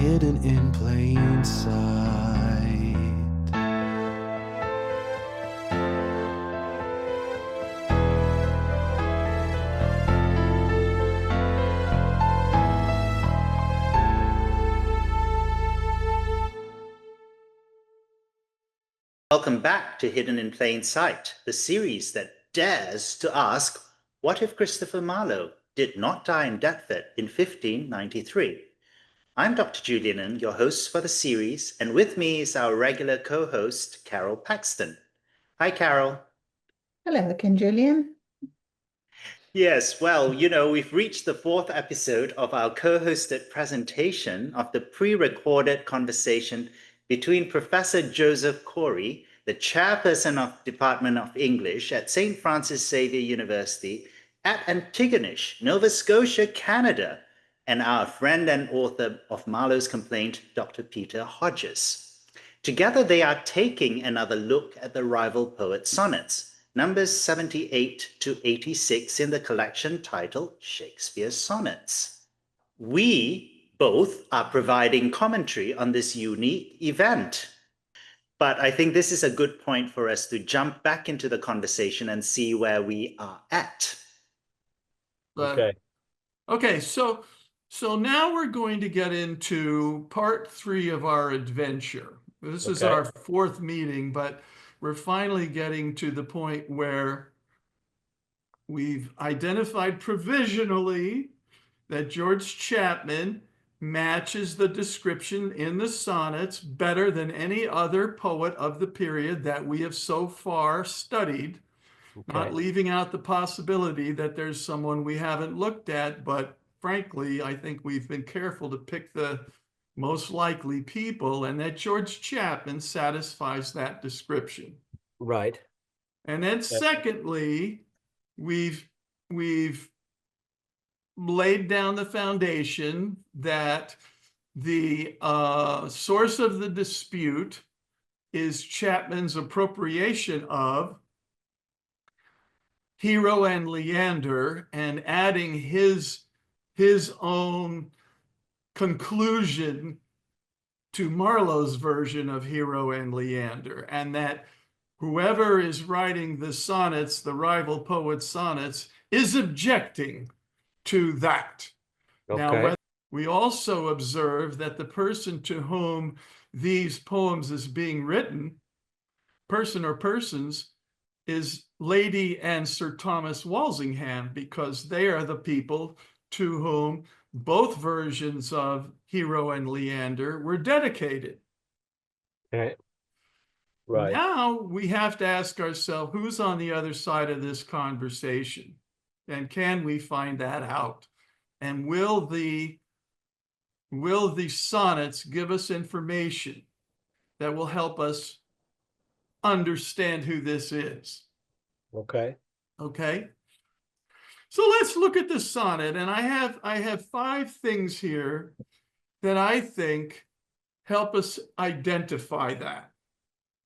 hidden in plain sight. Welcome back to Hidden in Plain Sight, the series that dares to ask, what if Christopher Marlowe did not die in Deptford in 1593? I'm Dr. Julian, your host for the series, and with me is our regular co-host, Carol Paxton. Hi, Carol. Hello again, Julian. Yes, well, we've reached the fourth episode of our co-hosted presentation of the pre-recorded conversation between Professor Joseph Corey, the chairperson of Department of English at St. Francis Xavier University at Antigonish, Nova Scotia, Canada, and our friend and author of Marlowe's Complaint, Dr. Peter Hodges. Together, they are taking another look at the rival poet Sonnets, numbers 78 to 86 in the collection titled Shakespeare's Sonnets. We both are providing commentary on this unique event. But I think this is a good point for us to jump back into the conversation and see where we are at. Okay, so now we're going to get into part 3 of our adventure. This is our fourth meeting, but we're finally getting to the point where we've identified provisionally that George Chapman matches the description in the sonnets better than any other poet of the period that we have so far studied, not leaving out the possibility that there's someone we haven't looked at, but frankly, I think we've been careful to pick the most likely people, and that George Chapman satisfies that description. Right. And then secondly, we've laid down the foundation that the source of the dispute is Chapman's appropriation of Hero and Leander and adding his own conclusion to Marlowe's version of Hero and Leander, and that whoever is writing the sonnets, the rival poet's sonnets, is objecting to that. Now, we also observe that the person to whom these poems is being written, person or persons, is Lady and Sir Thomas Walsingham, because they are the people to whom both versions of Hero and Leander were dedicated. Okay. Right. Now we have to ask ourselves, who's on the other side of this conversation? And can we find that out? And will the sonnets give us information that will help us understand who this is? Okay. So let's look at the sonnet, and I have 5 things here that I think help us identify that.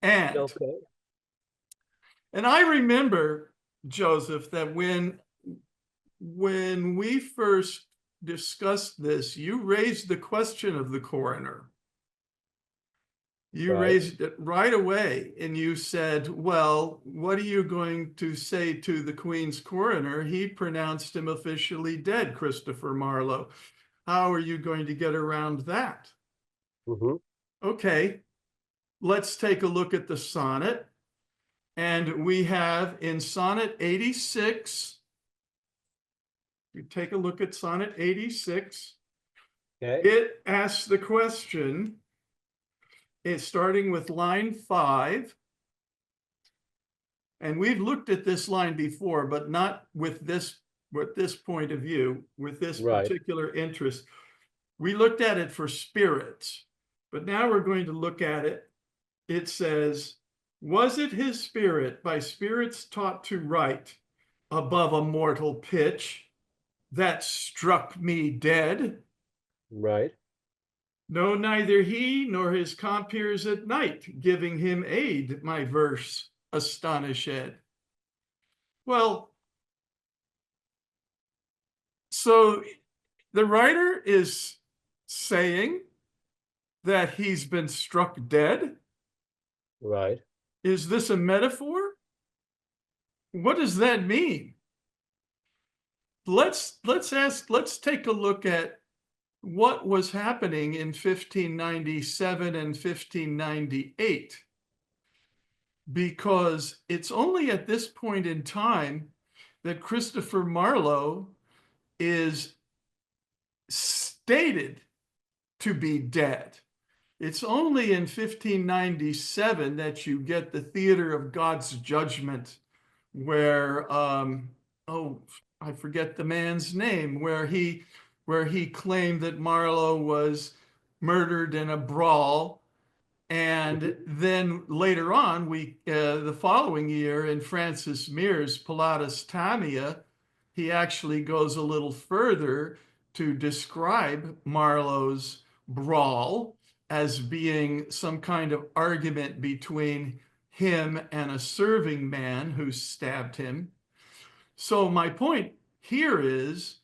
And I remember, Joseph, that when we first discussed this, you raised the question of the coroner. You raised it right away, and you said, well, what are you going to say to the Queen's coroner? He pronounced him officially dead, Christopher Marlowe. How are you going to get around that? Okay, let's take a look at the sonnet. And we have in Sonnet 86, you take a look at Sonnet 86, it asks the question, it's starting with line 5. And we've looked at this line before, but not with this point of view, with this particular interest. We looked at it for spirits, but now we're going to look at it. It says, was it his spirit, by spirits taught to write above a mortal pitch, that struck me dead? Right. No, neither he nor his compeers at night, giving him aid, my verse astonished. Well, so the writer is saying that he's been struck dead? Right. Is this a metaphor? What does that mean? Let's take a look at what was happening in 1597 and 1598, because it's only at this point in time that Christopher Marlowe is stated to be dead. It's only in 1597 that you get the Theater of God's Judgment, where I forget the man's name, where he claimed that Marlowe was murdered in a brawl. And then later on, the following year in Francis Mere's Pilatus Tamia, he actually goes a little further to describe Marlowe's brawl as being some kind of argument between him and a serving man who stabbed him. So my point here is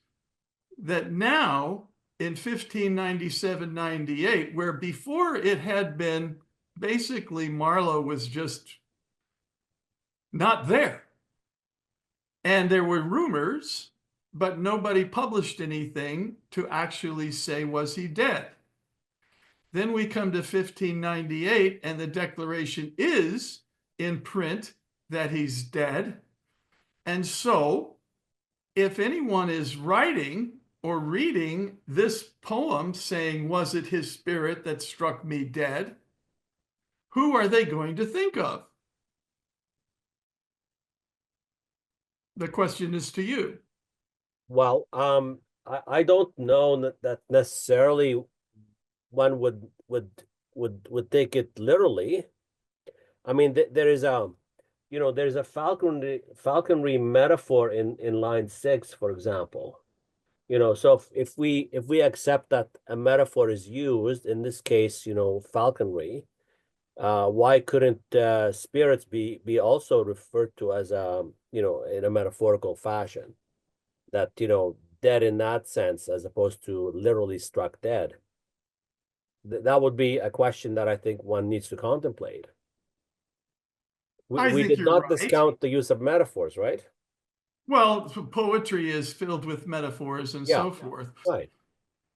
that now in 1597-98, where before it had been basically Marlowe was just not there. And there were rumors, but nobody published anything to actually say, was he dead? Then we come to 1598, and the declaration is in print that he's dead. And so if anyone is writing or reading this poem saying, was it his spirit that struck me dead? Who are they going to think of? The question is to you. Well, I don't know that necessarily one would take it literally. I mean, there is there's a falconry metaphor in line 6, for example. So if we accept that a metaphor is used, in this case, falconry, why couldn't spirits be also referred to as in a metaphorical fashion, that dead in that sense as opposed to literally struck dead? That would be a question that I think one needs to contemplate. We did not discount the use of metaphors, right? Well, poetry is filled with metaphors and so forth. Right.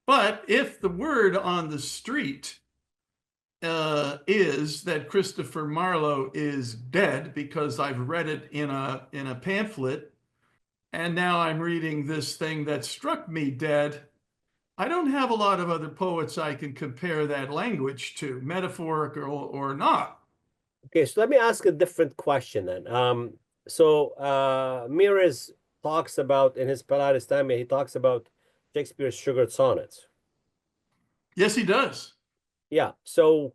But if the word on the street is that Christopher Marlowe is dead because I've read it in a pamphlet, and now I'm reading this thing that struck me dead, I don't have a lot of other poets I can compare that language to, metaphorical or not. Okay, so let me ask a different question then. Meres talks about, in his Pilatus Tamia, he talks about Shakespeare's sugared sonnets. Yes, he does. Yeah, so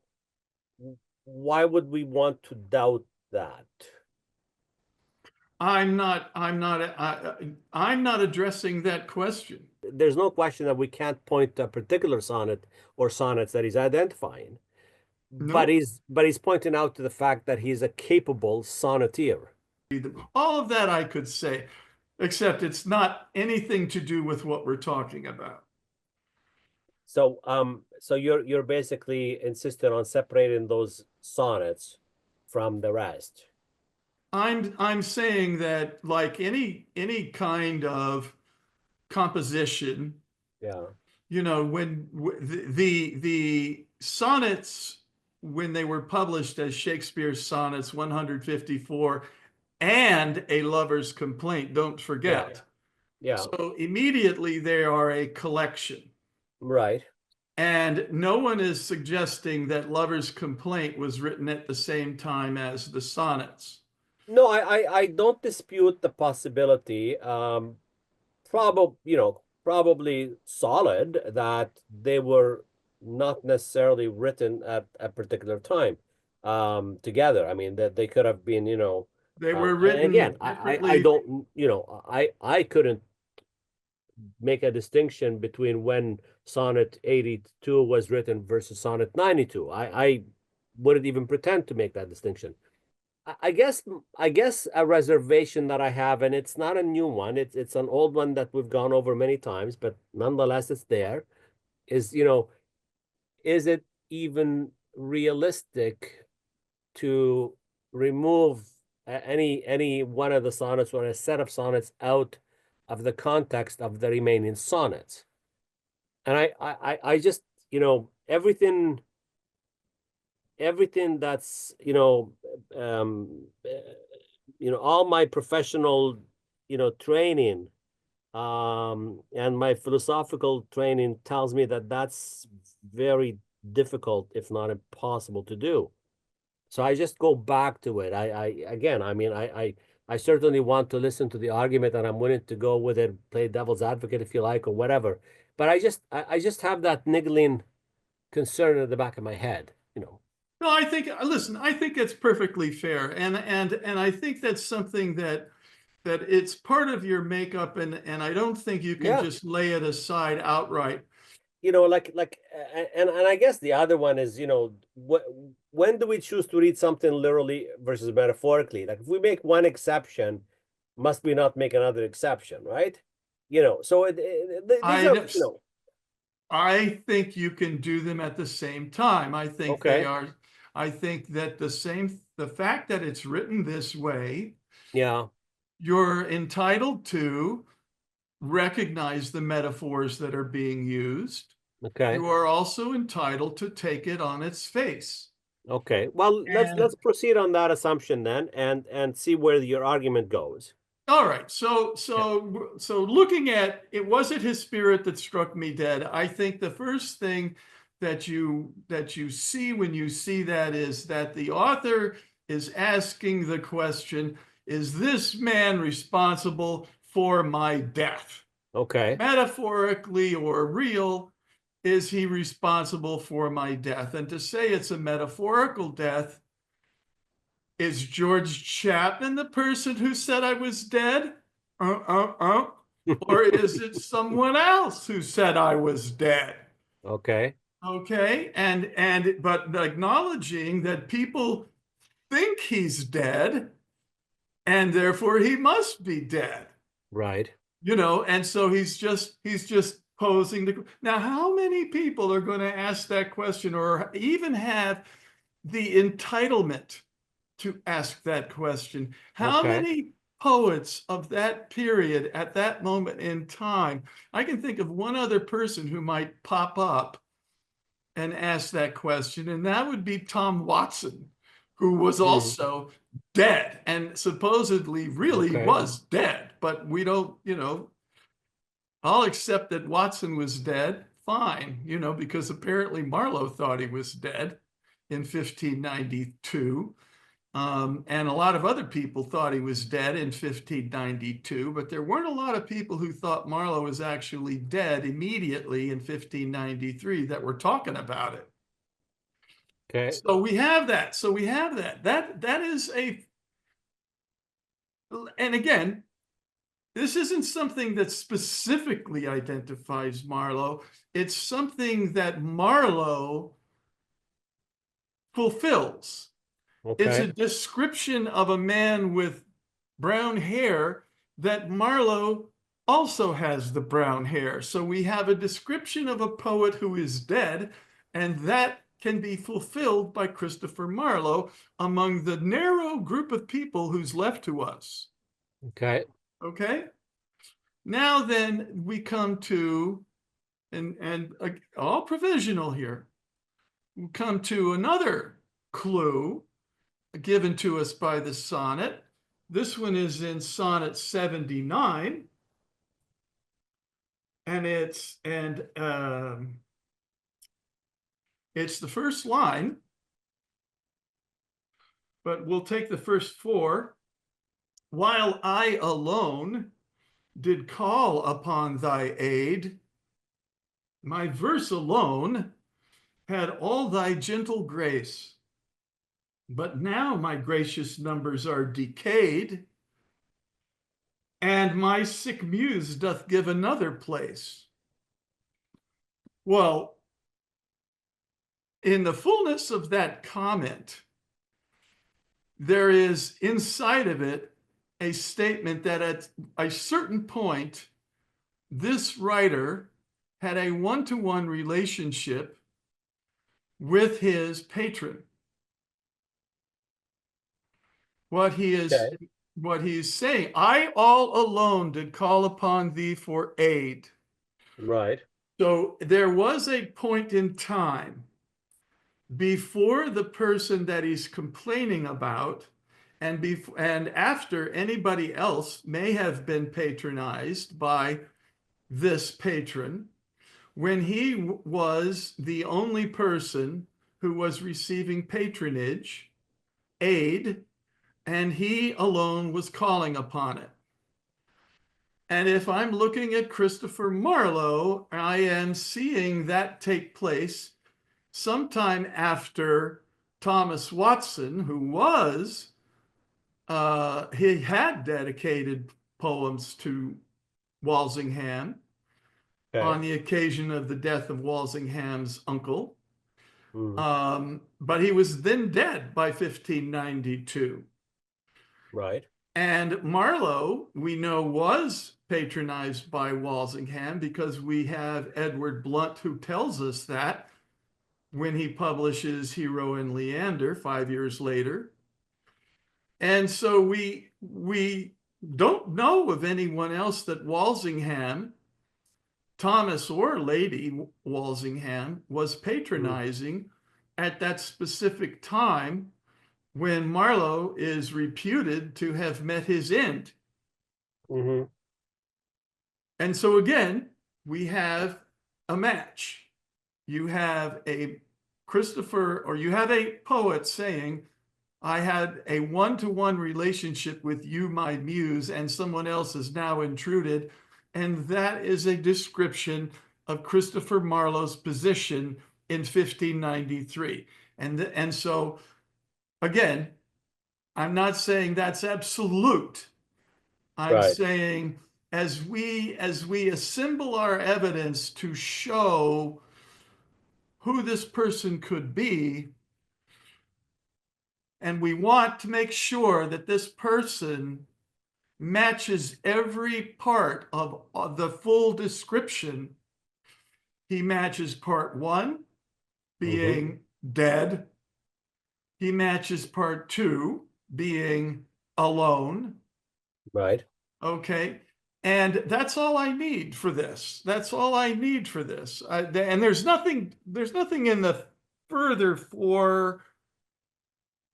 why would we want to doubt that? I'm not addressing that question. There's no question that we can't point to a particular sonnet or sonnets that he's identifying. No. But he's pointing out to the fact that he's a capable sonneteer. All of that I could say, except it's not anything to do with what we're talking about. So you're basically insisting on separating those sonnets from the rest. I'm saying that, like any kind of composition, when the sonnets, when they were published as Shakespeare's Sonnets 154 and A Lover's Complaint, don't forget. Yeah. So immediately they are a collection. Right. And no one is suggesting that Lover's Complaint was written at the same time as the sonnets. No, I don't dispute the possibility. Probably solid that they were not necessarily written at a particular time together. I mean, that they could have been, they were written again. I don't, I couldn't make a distinction between when Sonnet 82 was written versus Sonnet 92. I wouldn't even pretend to make that distinction. I guess a reservation that I have, and it's not a new one, it's an old one that we've gone over many times, but nonetheless it's there, is, is it even realistic to remove any one of the sonnets or a set of sonnets out of the context of the remaining sonnets. And I just, everything that's, all my professional, training, and my philosophical training tells me that that's very difficult, if not impossible to do. So I just go back to it. I certainly want to listen to the argument, and I'm willing to go with it, play devil's advocate if you like, or whatever. But I just have that niggling concern at the back of my head, No, I think, listen, I think it's perfectly fair. And I think that's something that it's part of your makeup, and I don't think you can just lay it aside outright. And I guess the other one is, when do we choose to read something literally versus metaphorically? Like if we make one exception, must we not make another exception, right? So I think you can do them at the same time. I think they are. I think that the fact that it's written this way, you're entitled to recognize the metaphors that are being used. Okay. You are also entitled to take it on its face. Okay. Well, let's proceed on that assumption then, and see where your argument goes. All right. So looking at it, was it his spirit that struck me dead? I think the first thing that you see when you see that is that the author is asking the question, is this man responsible for my death? Okay. Metaphorically or real, is he responsible for my death? And to say it's a metaphorical death, is George Chapman the person who said I was dead? Or is it someone else who said I was dead? Okay. Okay. But acknowledging that people think he's dead, and therefore he must be dead. Right. And so he's just posing now, how many people are going to ask that question or even have the entitlement to ask that question? How many poets of that period at that moment in time? I can think of one other person who might pop up and ask that question, and that would be Tom Watson, who was also dead and supposedly really was dead, but we don't, I'll accept that Watson was dead, fine, because apparently Marlowe thought he was dead in 1592. And a lot of other people thought he was dead in 1592, but there weren't a lot of people who thought Marlowe was actually dead immediately in 1593 that were talking about it. Okay. So we have that. That is and again, this isn't something that specifically identifies Marlowe. It's something that Marlowe fulfills. Okay. It's a description of a man with brown hair that Marlowe also has the brown hair. So we have a description of a poet who is dead, and that can be fulfilled by Christopher Marlowe among the narrow group of people who's left to us. Okay. Okay. Now then we come to, and all provisional here, we come to another clue given to us by the sonnet. This one is in Sonnet 79. And it's the first line, but we'll take the first four. While I alone did call upon thy aid, my verse alone had all thy gentle grace. But now my gracious numbers are decayed, and my sick muse doth give another place. Well, in the fullness of that comment, there is inside of it a statement that at a certain point, this writer had a one-to-one relationship with his patron. What he is, Okay. what he's saying, I all alone did call upon thee for aid. Right. So there was a point in time before the person that he's complaining about and after anybody else may have been patronized by this patron, when he was the only person who was receiving patronage, aid, and he alone was calling upon it. And if I'm looking at Christopher Marlowe, I am seeing that take place sometime after Thomas Watson, who was, he had dedicated poems to Walsingham on Okay. the occasion of the death of Walsingham's uncle. Mm. But he was then dead by 1592. Right. And Marlowe, we know, was patronized by Walsingham because we have Edward Blunt who tells us that when he publishes Hero and Leander 5 years later. And so we don't know of anyone else that Walsingham, Thomas or Lady Walsingham, was patronizing at that specific time when Marlowe is reputed to have met his end. Mm-hmm. And so again, we have a match. You have a Christopher, or you have a poet saying, I had a one-to-one relationship with you, my muse, and someone else has now intruded. And that is a description of Christopher Marlowe's position in 1593. And so, again, I'm not saying that's absolute. I'm Right. saying as we assemble our evidence to show who this person could be, and we want to make sure that this person matches every part of the full description. He matches part 1, being dead. He matches part 2, being alone. Right. Okay. And that's all I need for this. That's all I need for this. And there's nothing in the further 4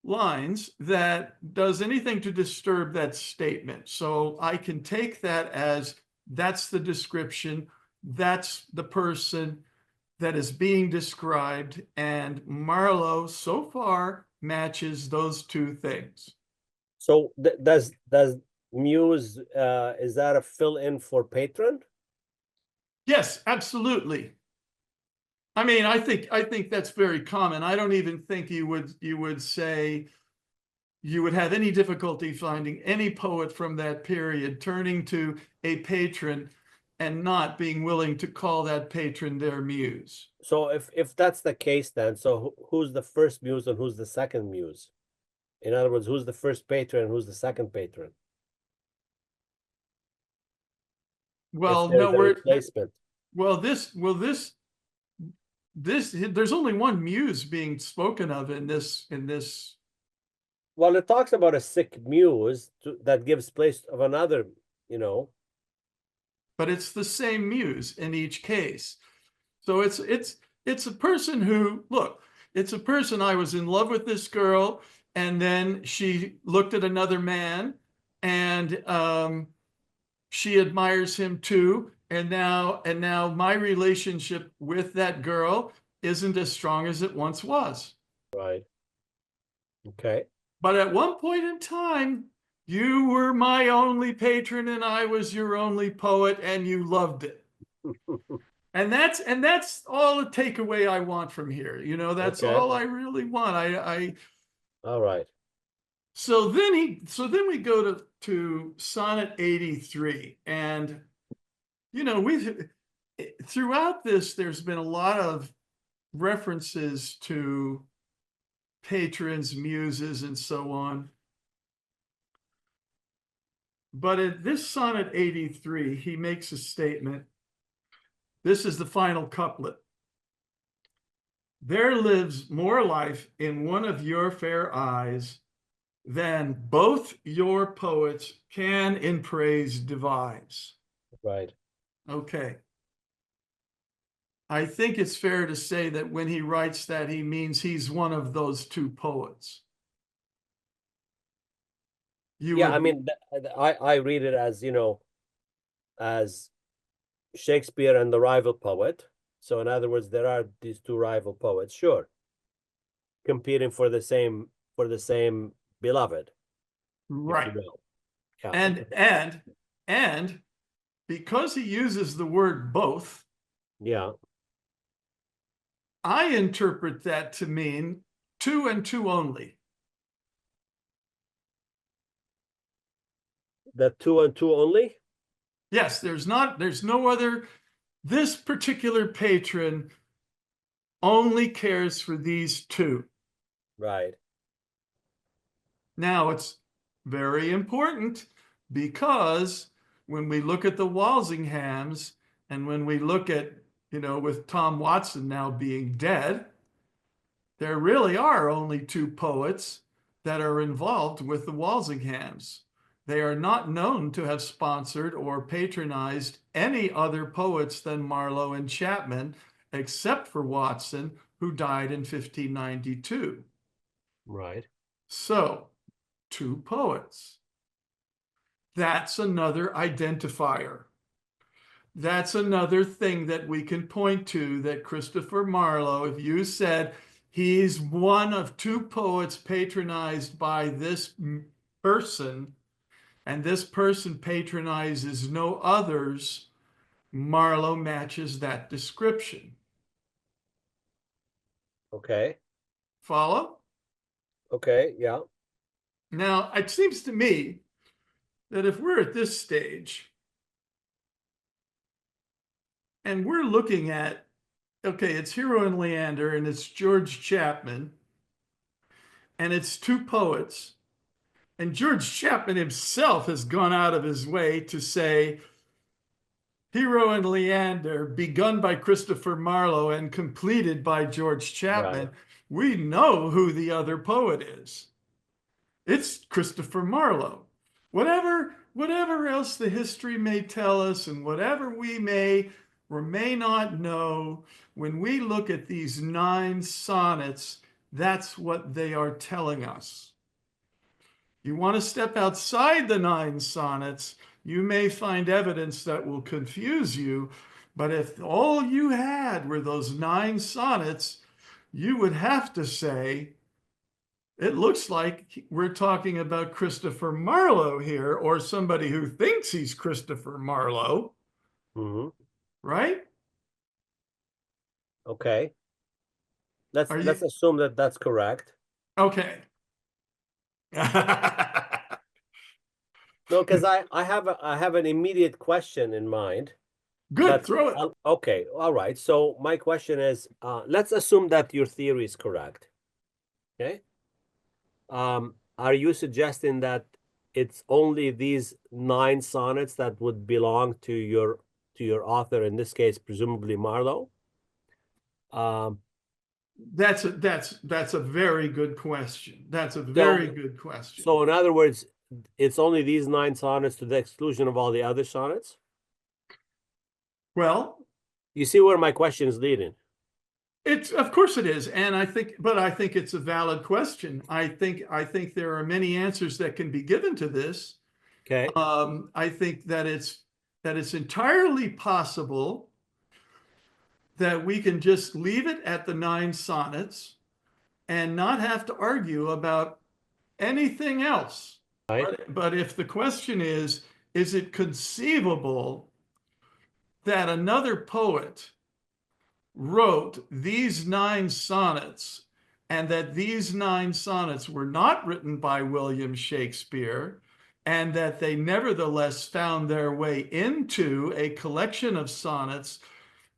lines that does anything to disturb that statement. So I can take that as that's the description, that's the person that is being described, and Marlowe so far matches those 2 things. So does muse is that a fill-in for patron? Yes, absolutely. I mean, I think that's very common. I don't even think you would say you would have any difficulty finding any poet from that period turning to a patron and not being willing to call that patron their muse. So if that's the case, then so who's the first muse and who's the second muse? In other words, who's the first patron and who's the second patron? Well, If there's no, a replacement. this there's only one muse being spoken of in this. Well, it talks about a sick muse that gives place of another, But it's the same muse in each case. So it's a person who, look, it's a person, I was in love with this girl, and then she looked at another man, and she admires him too. And now my relationship with that girl isn't as strong as it once was. Right. Okay. But at one point in time, you were my only patron and I was your only poet, and you loved it. And that's all the takeaway I want from here. That's Okay. all I really want. All right. So then we go to Sonnet 83, and we've throughout this there's been a lot of references to patrons, muses, and so on. But in this Sonnet 83, he makes a statement. This is the final couplet. there lives more life in one of your fair eyes than both your poets can in praise devise. Right. Okay. I think it's fair to say that when he writes that, he means he's one of those two poets. Yeah, I mean, I read it as, as Shakespeare and the rival poet. So in other words, there are these two rival poets, sure, competing for the same beloved, if you right. will. Yeah. And because he uses the word both, Yeah. I interpret that to mean two and two only. That two and two only? Yes, there's no other. This particular patron only cares for these two. Right. Now, it's very important because when we look at the Walsinghams and when we look at, with Tom Watson now being dead, there really are only two poets that are involved with the Walsinghams. They are not known to have sponsored or patronized any other poets than Marlowe and Chapman, except for Watson, who died in 1592. Right. So, two poets. That's another identifier. That's another thing that we can point to that Christopher Marlowe, if you said he's one of two poets patronized by this person, and this person patronizes no others, Marlowe matches that description. Okay. Follow? Okay. Yeah. Now, it seems to me that if we're at this stage and we're looking at, okay, it's Hero and Leander and it's George Chapman and it's two poets, and George Chapman himself has gone out of his way to say Hero and Leander, begun by Christopher Marlowe and completed by George Chapman. Right. We know who the other poet is. It's Christopher Marlowe. Whatever else the history may tell us and whatever we may or may not know, when we look at these 9 sonnets, that's what they are telling us. You want to step outside the 9 sonnets, you may find evidence that will confuse you, but if all you had were those 9 sonnets, you would have to say, it looks like we're talking about Christopher Marlowe here, or somebody who thinks he's Christopher Marlowe, right? Okay. Let's Are you- assume that that's correct. Okay. No, because I have an immediate question in mind. Good, But throw it. okay, all right. So my question is, let's assume that your theory is correct. Okay. Are you suggesting that it's only these 9 sonnets that would belong to your author, in this case, presumably Marlowe? That's a very good question. That's a very good question. So in other words, it's only these 9 sonnets to the exclusion of all the other sonnets? Well, you see where my question is leading. It's, of course it is, and I think it's a valid question. I think there are many answers that can be given to this. Okay. I think that it's entirely possible that we can just leave it at the 9 sonnets and not have to argue about anything else. Right. But if the question is it conceivable that another poet wrote these 9 sonnets and that these 9 sonnets were not written by William Shakespeare and that they nevertheless found their way into a collection of sonnets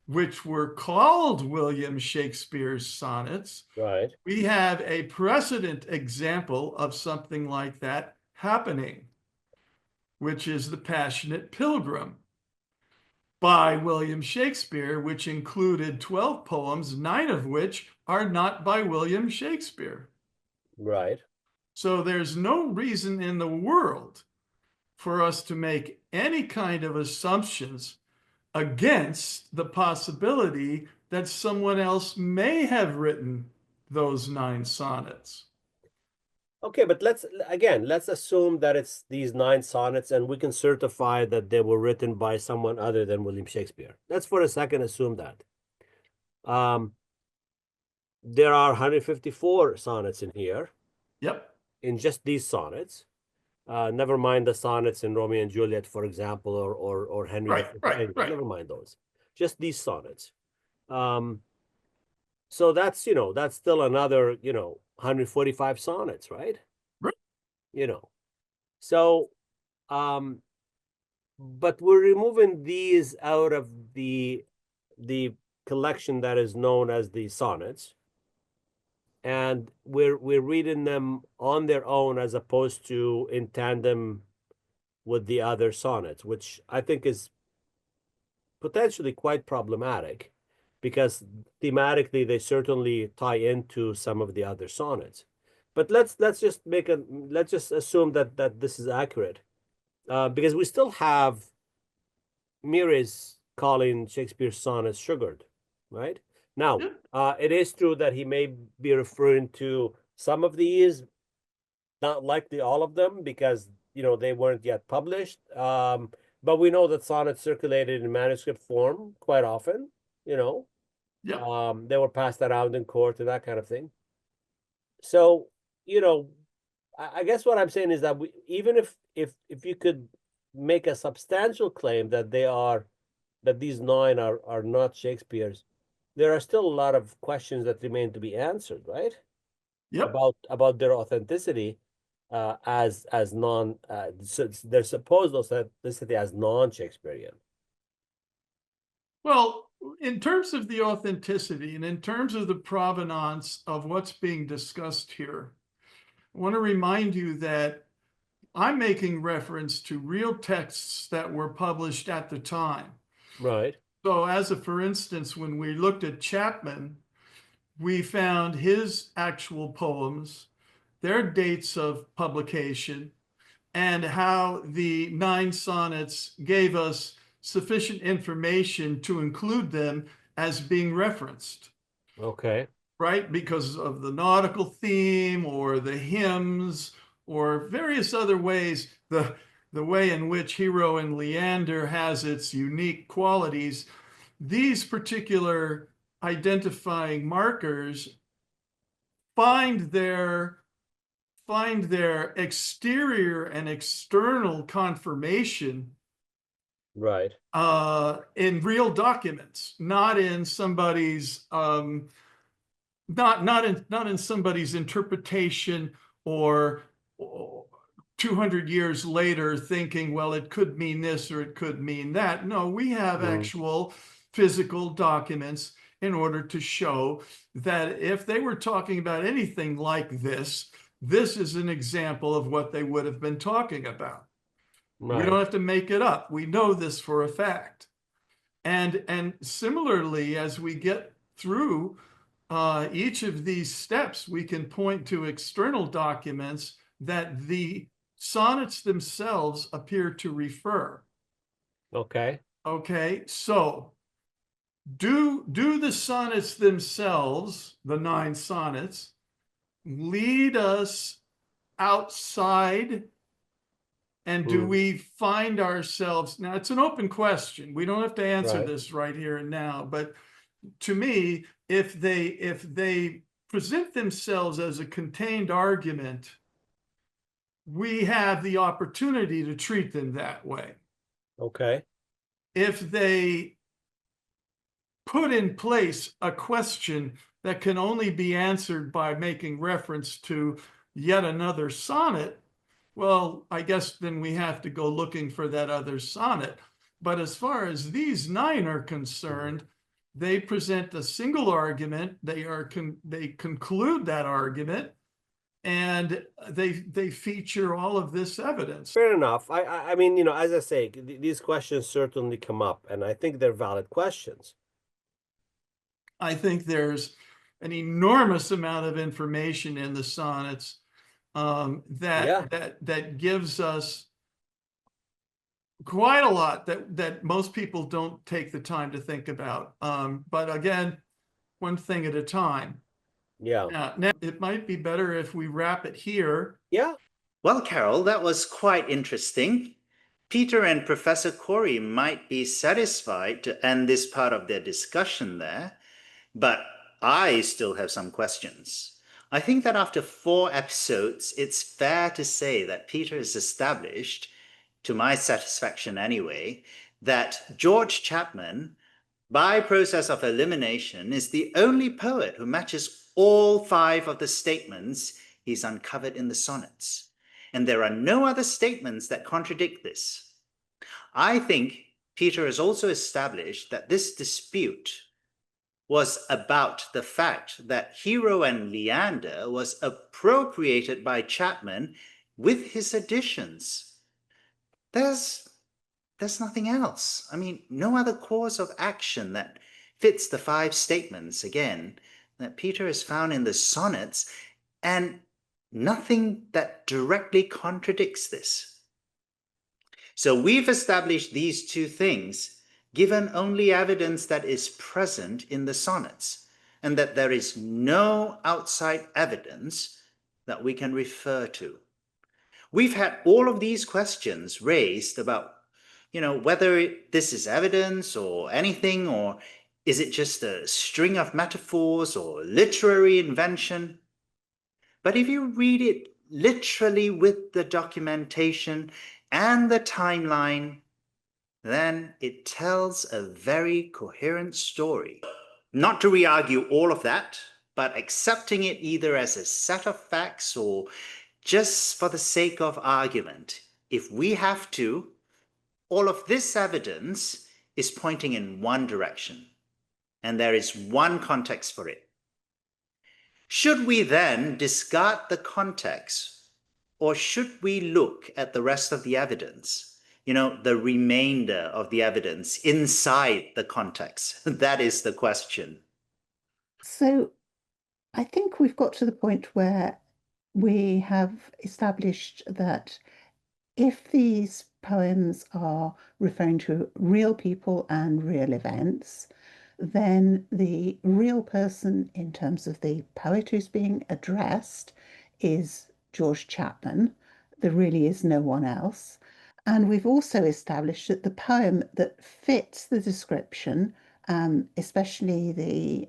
which were called William Shakespeare's sonnets, right, we have a precedent example of something like that happening, which is the Passionate Pilgrim. by William Shakespeare, which included 12 poems, 9 of which are not by William Shakespeare. Right. So there's no reason in the world for us to make any kind of assumptions against the possibility that someone else may have written those 9 sonnets. Okay, but let's assume that it's these 9 sonnets, and we can certify that they were written by someone other than William Shakespeare. Let's for a second assume that. There are 154 sonnets in here, Yep. in just these sonnets. Never mind the sonnets in Romeo and Juliet, for example, or Henry Right, V. right. Never mind those. Just these sonnets. So that's, that's still another, 145 sonnets, right? Right. So, but we're removing these out of the collection that is known as the sonnets, and we're reading them on their own as opposed to in tandem with the other sonnets, which I think is potentially quite problematic, because thematically they certainly tie into some of the other sonnets. But let's just assume that this is accurate, because we still have Meres calling Shakespeare's sonnets sugared, right? Now, it is true that he may be referring to some of these, not likely all of them, because they weren't yet published. But we know that sonnets circulated in manuscript form quite often. They were passed around in court and that kind of thing. So, I guess what I'm saying is that even if you could make a substantial claim that these 9 are not Shakespeare's, there are still a lot of questions that remain to be answered, right? Yep. About their authenticity, as their supposed authenticity as non-Shakespearean. Well, in terms of the authenticity and in terms of the provenance of what's being discussed here, I want to remind you that I'm making reference to real texts that were published at the time. Right. So for instance, when we looked at Chapman, we found his actual poems, their dates of publication, and how the 9 sonnets gave us sufficient information to include them as being referenced. Okay. Right? Because of the nautical theme or the hymns or various other ways, the way in which Hero and Leander has its unique qualities, these particular identifying markers find their exterior and external confirmation, right, in real documents, not in somebody's not in somebody's interpretation, or 200 years later thinking, well, it could mean this or it could mean that. No, we have actual physical documents in order to show that if they were talking about anything like this is an example of what they would have been talking about. Right. We don't have to make it up. We know this for a fact. And similarly, as we get through each of these steps, we can point to external documents that the sonnets themselves appear to refer. Okay. Okay, so do the sonnets themselves, the 9 sonnets, lead us outside? And do we find ourselves, now it's an open question, we don't have to answer this right here and now, but to me, if they present themselves as a contained argument, we have the opportunity to treat them that way. Okay. If they put in place a question that can only be answered by making reference to yet another sonnet, well, I guess then we have to go looking for that other sonnet. But as far as these 9 are concerned, they present a single argument. They conclude that argument, and they feature all of this evidence. Fair enough. I mean, you know, as I say, these questions certainly come up, and I think they're valid questions. I think there's an enormous amount of information in the sonnets that gives us quite a lot that most people don't take the time to think about. But again, one thing at a time. Yeah. Now, it might be better if we wrap it here. Yeah. Well, Carol, that was quite interesting. Peter and Professor Corey might be satisfied to end this part of their discussion there, but I still have some questions. I think that after 4 episodes, it's fair to say that Peter has established, to my satisfaction anyway, that George Chapman, by process of elimination, is the only poet who matches all 5 of the statements he's uncovered in the sonnets. And there are no other statements that contradict this. I think Peter has also established that this dispute was about the fact that Hero and Leander was appropriated by Chapman with his additions. There's nothing else. I mean, no other course of action that fits the 5 statements, again, that Peter has found in the sonnets, and nothing that directly contradicts this. So we've established these 2 things, given only evidence that is present in the sonnets, and that there is no outside evidence that we can refer to. We've had all of these questions raised about, you know, whether this is evidence or anything, or is it just a string of metaphors or literary invention? But if you read it literally with the documentation and the timeline, then it tells a very coherent story. Not to re-argue all of that, but accepting it either as a set of facts or just for the sake of argument. If we have to, all of this evidence is pointing in one direction, and there is one context for it. Should we then discard the context, or should we look at the rest of the evidence? You know, the remainder of the evidence inside the context? That is the question. So I think we've got to the point where we have established that if these poems are referring to real people and real events, then the real person in terms of the poet who's being addressed is George Chapman. There really is no one else. And we've also established that the poem that fits the description, especially the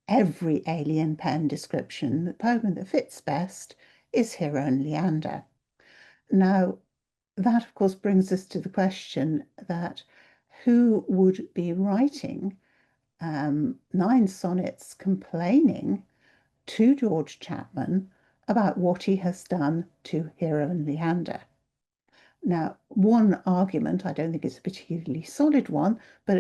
every alien pen description, the poem that fits best is Hero and Leander. Now, that of course brings us to the question that who would be writing 9 sonnets complaining to George Chapman about what he has done to Hero and Leander? Now, one argument, I don't think it's a particularly solid one, but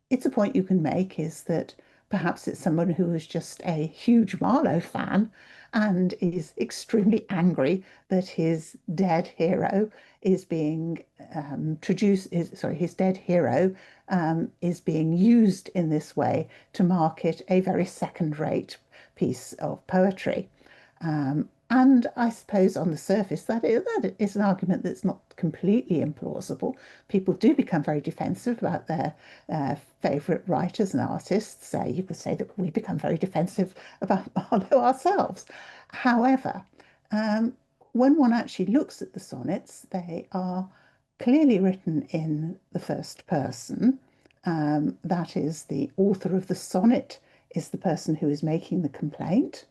it's a point you can make, is that perhaps it's someone who is just a huge Marlowe fan and is extremely angry that his dead hero is being his dead hero is being used in this way to market a very second-rate piece of poetry. And I suppose on the surface that is an argument that's not completely implausible. People do become very defensive about their favourite writers and artists. You could say that we become very defensive about Marlowe ourselves. However, when one actually looks at the sonnets, they are clearly written in the first person. That is, the author of the sonnet is the person who is making the complaint.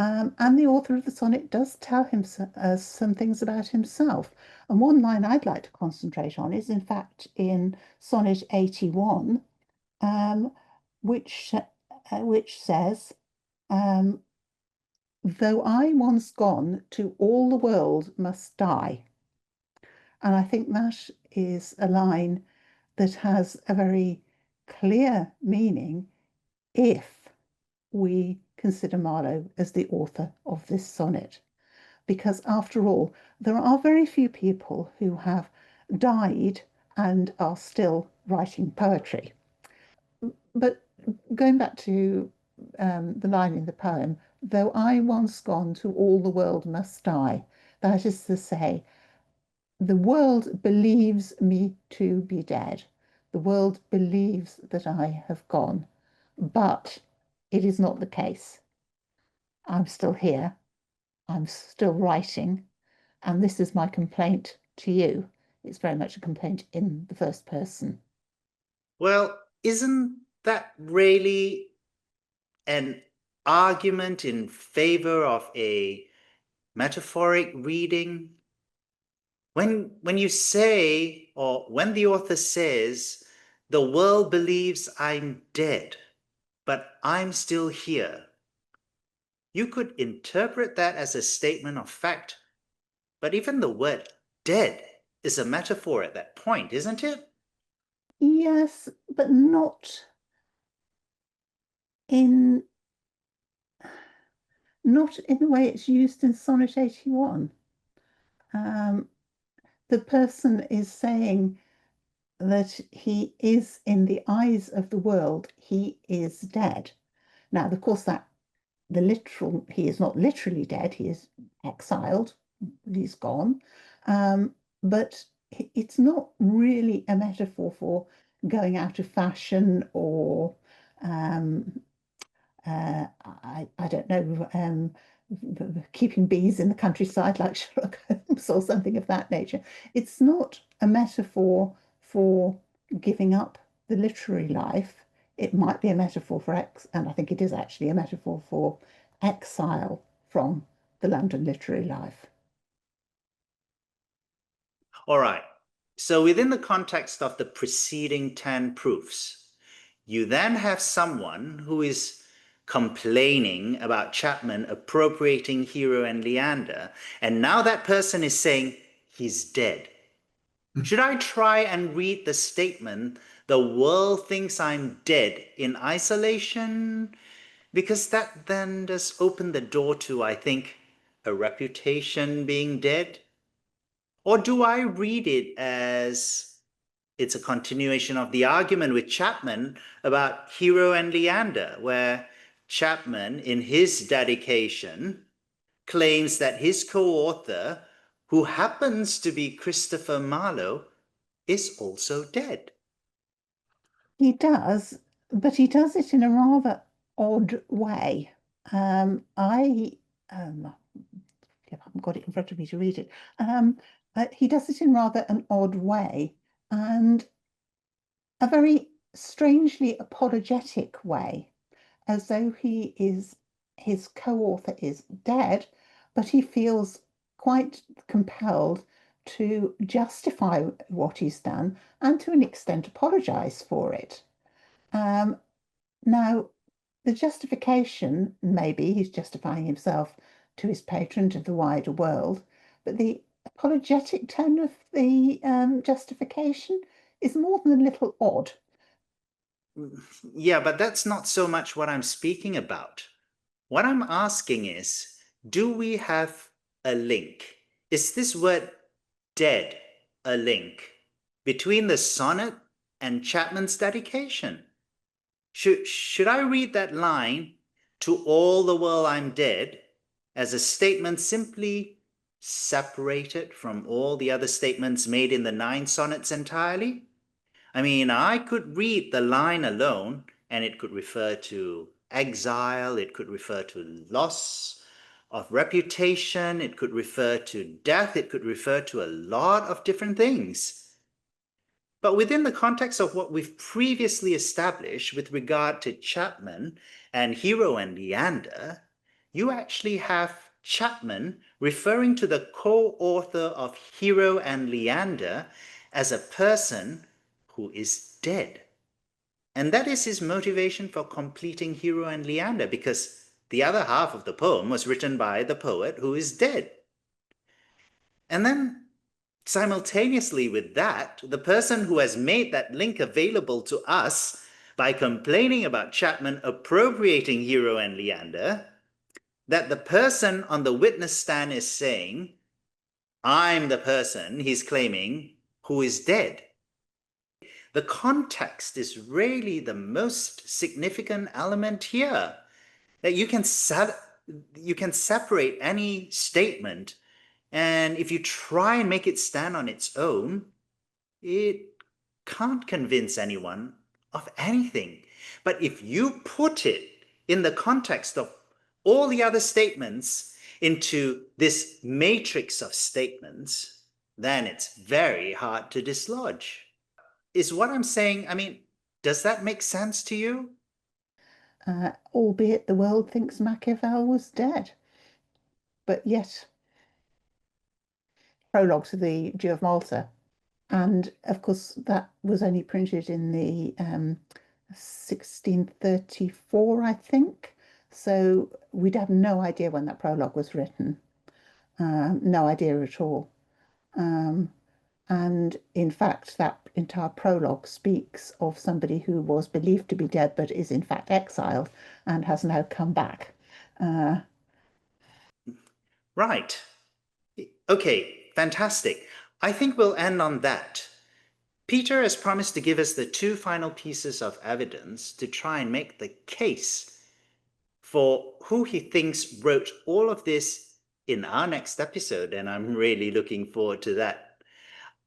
And the author of the sonnet does tell him some things about himself. And one line I'd like to concentrate on is, in fact, in Sonnet 81, which says, though I once gone, to all the world must die. And I think that is a line that has a very clear meaning. If we consider Marlowe as the author of this sonnet. Because after all, there are very few people who have died and are still writing poetry. But going back to the line in the poem, though I once gone to all the world must die, that is to say, the world believes me to be dead. The world believes that I have gone, but it is not the case. I'm still here. I'm still writing. And this is my complaint to you. It's very much a complaint in the first person. Well, isn't that really an argument in favor of a metaphoric reading? When you say, or when the author says, the world believes I'm dead, but I'm still here, you could interpret that as a statement of fact. But even the word dead is a metaphor at that point, isn't it? Yes, but not in the way it's used in Sonnet 81. The person is saying that he is, in the eyes of the world, he is dead. Now, of course, he is not literally dead, he is exiled, he's gone. But it's not really a metaphor for going out of fashion or I don't know, keeping bees in the countryside like Sherlock Holmes or something of that nature. It's not a metaphor for giving up the literary life. It might be a metaphor for and I think it is actually a metaphor for exile from the London literary life. All right. So within the context of the preceding 10 proofs, you then have someone who is complaining about Chapman appropriating Hero and Leander, and now that person is saying he's dead. Should I try and read the statement, the world thinks I'm dead, in isolation? Because that then does open the door to, I think, a reputation being dead. Or do I read it as it's a continuation of the argument with Chapman about Hero and Leander, where Chapman, in his dedication, claims that his co-author, who happens to be Christopher Marlowe, is also dead? He does, but he does it in a rather odd way. I haven't got it in front of me to read it. He does it in rather an odd way and a very strangely apologetic way, as though his co-author is dead, but he feels quite compelled to justify what he's done and to an extent apologize for it. Now, the justification, maybe he's justifying himself to his patron, to the wider world, but the apologetic tone of the justification is more than a little odd. Yeah, but that's not so much what I'm speaking about. What I'm asking is, do we have a link? Is this word dead a link between the sonnet and Chapman's dedication? Should I read that line, to all the world I'm dead, as a statement simply separated from all the other statements made in the 9 sonnets entirely? I mean, I could read the line alone, and it could refer to exile, it could refer to loss of reputation, it could refer to death, it could refer to a lot of different things. But within the context of what we've previously established with regard to Chapman and Hero and Leander, you actually have Chapman referring to the co-author of Hero and Leander as a person who is dead. And that is his motivation for completing Hero and Leander, because the other half of the poem was written by the poet who is dead. And then simultaneously with that, the person who has made that link available to us by complaining about Chapman appropriating Hero and Leander, that the person on the witness stand is saying, I'm the person he's claiming who is dead. The context is really the most significant element here, that you can separate any statement, and if you try and make it stand on its own, it can't convince anyone of anything. But if you put it in the context of all the other statements into this matrix of statements, then it's very hard to dislodge. Is what I'm saying, I mean, does that make sense to you? Albeit the world thinks Machiavel was dead. But yet, prologue to the Jew of Malta. And of course, that was only printed in the 1634, I think. So we'd have no idea when that prologue was written. No idea at all. And in fact, that entire prologue speaks of somebody who was believed to be dead, but is in fact exiled and has now come back. Right. Okay, fantastic. I think we'll end on that. Peter has promised to give us the two final pieces of evidence to try and make the case for who he thinks wrote all of this in our next episode, and I'm really looking forward to that.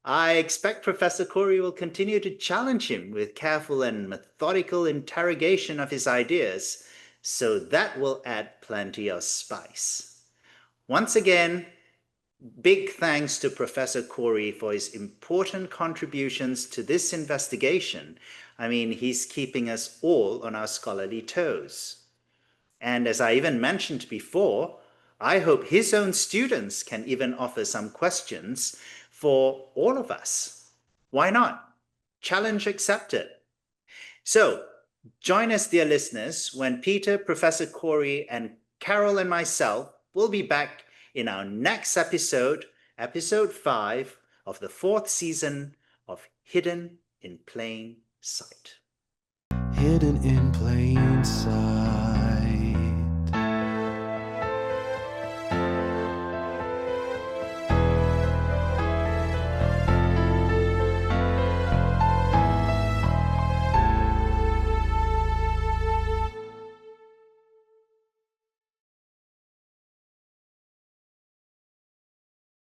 I expect Professor Corey will continue to challenge him with careful and methodical interrogation of his ideas, so that will add plenty of spice. Once again, big thanks to Professor Corey for his important contributions to this investigation. I mean, he's keeping us all on our scholarly toes. And as I even mentioned before, I hope his own students can even offer some questions for all of us. Why not? Challenge accepted. So join us, dear listeners, when Peter, Professor Corey, and Carol and myself will be back in our next episode, episode 5 of the 4th season of Hidden in Plain Sight. Hidden in plain sight.